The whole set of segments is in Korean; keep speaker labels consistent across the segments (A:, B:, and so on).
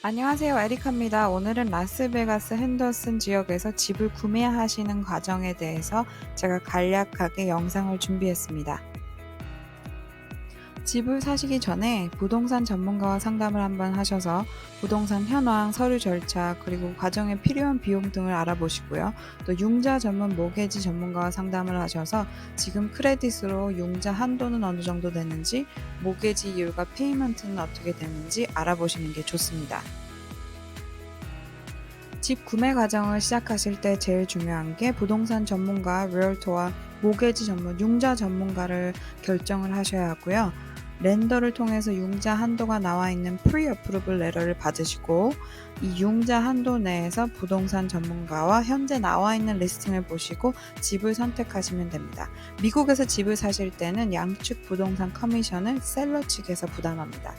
A: 안녕하세요. 에리카입니다. 오늘은 라스베가스 핸더슨 지역에서 집을 구매하시는 과정에 대해서 제가 간략하게 영상을 준비했습니다. 집을 사시기 전에 부동산 전문가와 상담을 한번 하셔서 부동산 현황, 서류 절차, 그리고 과정에 필요한 비용 등을 알아보시고요. 또 융자 전문 모게지 전문가와 상담을 하셔서 지금 크레딧으로 융자 한도는 어느 정도 되는지, 모게지 이율과 페이먼트는 어떻게 되는지 알아보시는 게 좋습니다. 집 구매 과정을 시작하실 때 제일 중요한 게 부동산 전문가, 리얼터와 모게지 전문, 융자 전문가를 결정을 하셔야 하고요. 렌더를 통해서 융자 한도가 나와 있는 프리-어프루블 레터를 받으시고, 이 융자 한도 내에서 부동산 전문가와 현재 나와 있는 리스팅을 보시고 집을 선택하시면 됩니다. 미국에서 집을 사실 때는 양측 부동산 커미션을 셀러 측에서 부담합니다.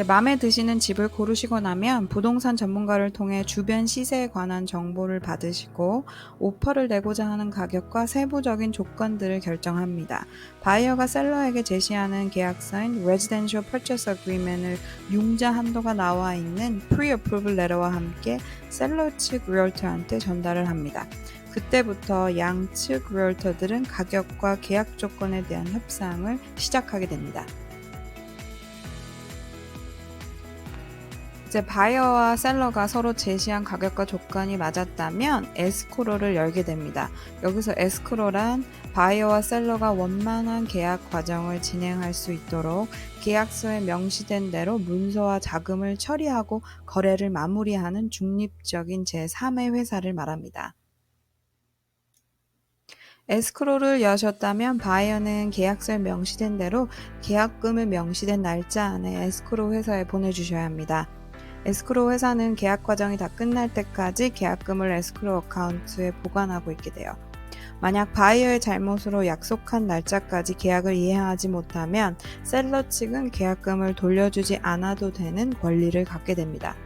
A: 마음에 드시는 집을 고르시고 나면 부동산 전문가를 통해 주변 시세에 관한 정보를 받으시고 오퍼를 내고자 하는 가격과 세부적인 조건들을 결정합니다. 바이어가 셀러에게 제시하는 계약서인 Residential Purchase Agreement을 융자 한도가 나와 있는 Pre-Approval Letter와 함께 셀러 측 리얼터한테 전달을 합니다. 그때부터 양측 리얼터들은 가격과 계약 조건에 대한 협상을 시작하게 됩니다. 바이어와 셀러가 서로 제시한 가격과 조건이 맞았다면 에스크로를 열게 됩니다. 여기서 에스크로란 바이어와 셀러가 원만한 계약 과정을 진행할 수 있도록 계약서에 명시된 대로 문서와 자금을 처리하고 거래를 마무리하는 중립적인 제3의 회사를 말합니다. 에스크로를 여셨다면 바이어는 계약서에 명시된 대로 계약금을 명시된 날짜 안에 에스크로 회사에 보내주셔야 합니다. 에스크로 회사는 계약 과정이 다 끝날 때까지 계약금을 에스크로 어카운트에 보관하고 있게 돼요. 만약 바이어의 잘못으로 약속한 날짜까지 계약을 이행하지 못하면 셀러 측은 계약금을 돌려주지 않아도 되는 권리를 갖게 됩니다.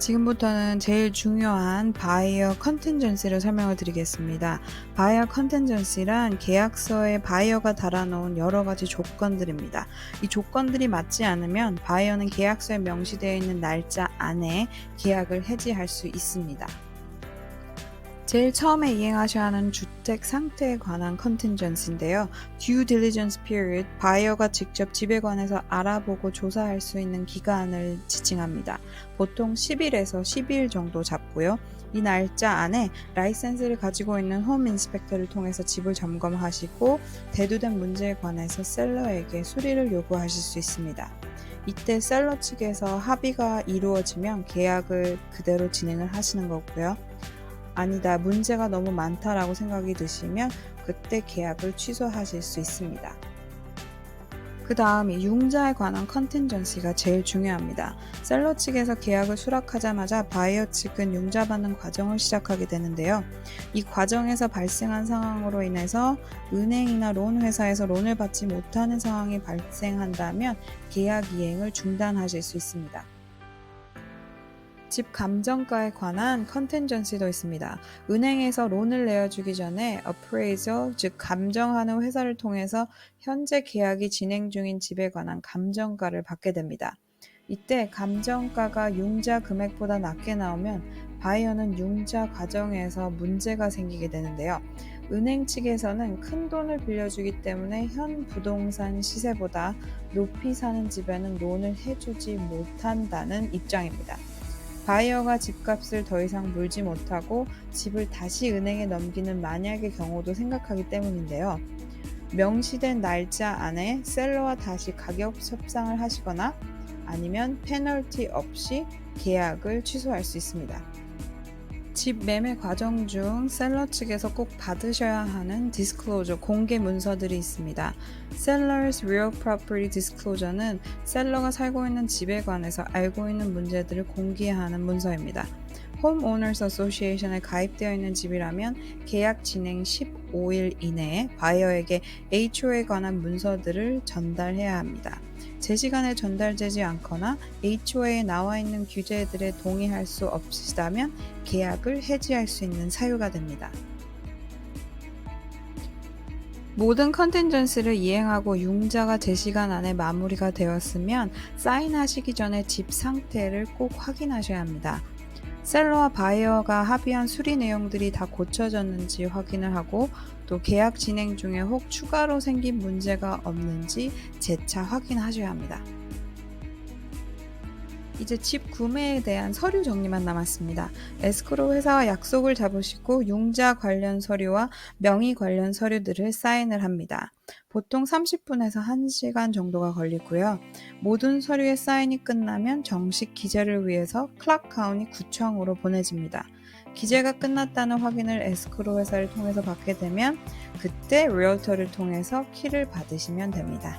A: 지금부터는 제일 중요한 바이어 컨틴전시를 설명을 드리겠습니다. 바이어 컨틴전시란 계약서에 바이어가 달아놓은 여러 가지 조건들입니다. 이 조건들이 맞지 않으면 바이어는 계약서에 명시되어 있는 날짜 안에 계약을 해지할 수 있습니다. 제일 처음에 이행하셔야 하는 주택 상태에 관한 컨틴전시인데요. Due diligence period, 바이어가 직접 집에 관해서 알아보고 조사할 수 있는 기간을 지칭합니다. 보통 10일에서 12일 정도 잡고요. 이 날짜 안에 라이센스를 가지고 있는 홈 인스펙터를 통해서 집을 점검하시고 대두된 문제에 관해서 셀러에게 수리를 요구하실 수 있습니다. 이때 셀러 측에서 합의가 이루어지면 계약을 그대로 진행을 하시는 거고요. 아니다, 문제가 너무 많다라고 생각이 드시면 그때 계약을 취소하실 수 있습니다. 그 다음이 융자에 관한 컨틴전시가 제일 중요합니다. 셀러 측에서 계약을 수락하자마자 바이어 측은 융자받는 과정을 시작하게 되는데요. 이 과정에서 발생한 상황으로 인해서 은행이나 론 회사에서 론을 받지 못하는 상황이 발생한다면 계약 이행을 중단하실 수 있습니다. 집 감정가에 관한 컨텐전시도 있습니다. 은행에서 론을 내어주기 전에 appraisal, 즉 감정하는 회사를 통해서 현재 계약이 진행 중인 집에 관한 감정가를 받게 됩니다. 이때 감정가가 융자 금액보다 낮게 나오면 바이어는 융자 과정에서 문제가 생기게 되는데요. 은행 측에서는 큰 돈을 빌려주기 때문에 현 부동산 시세보다 높이 사는 집에는 론을 해주지 못한다는 입장입니다. 바이어가 집값을 더 이상 물지 못하고 집을 다시 은행에 넘기는 만약의 경우도 생각하기 때문인데요. 명시된 날짜 안에 셀러와 다시 가격 협상을 하시거나 아니면 페널티 없이 계약을 취소할 수 있습니다. 집 매매 과정 중 셀러 측에서 꼭 받으셔야 하는 디스클로저 공개 문서들이 있습니다. Seller's Real Property Disclosure는 셀러가 살고 있는 집에 관해서 알고 있는 문제들을 공개하는 문서입니다. Homeowners Association에 가입되어 있는 집이라면 계약 진행 15일 이내에 바이어에게 HO에 관한 문서들을 전달해야 합니다. 제 시간에 전달되지 않거나 HO에 나와 있는 규제들에 동의할 수 없으시다면 계약을 해지할 수 있는 사유가 됩니다. 모든 컨틴전시를 이행하고 융자가 제시간 안에 마무리가 되었으면 사인하시기 전에 집 상태를 꼭 확인하셔야 합니다. 셀러와 바이어가 합의한 수리 내용들이 다 고쳐졌는지 확인을 하고 또 계약 진행 중에 혹 추가로 생긴 문제가 없는지 재차 확인하셔야 합니다. 이제 집 구매에 대한 서류 정리만 남았습니다. 에스크로 회사와 약속을 잡으시고 융자 관련 서류와 명의 관련 서류들을 사인을 합니다. 보통 30분에서 1시간 정도가 걸리고요. 모든 서류의 사인이 끝나면 정식 기재를 위해서 클락 카운티 구청으로 보내집니다. 기재가 끝났다는 확인을 에스크로 회사를 통해서 받게 되면 그때 리얼터를 통해서 키를 받으시면 됩니다.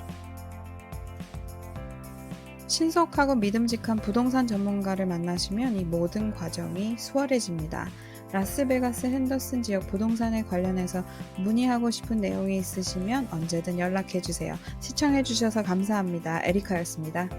A: 신속하고 믿음직한 부동산 전문가를 만나시면 이 모든 과정이 수월해집니다. 라스베가스 핸더슨 지역 부동산에 관련해서 문의하고 싶은 내용이 있으시면 언제든 연락해주세요. 시청해주셔서 감사합니다. 에리카였습니다.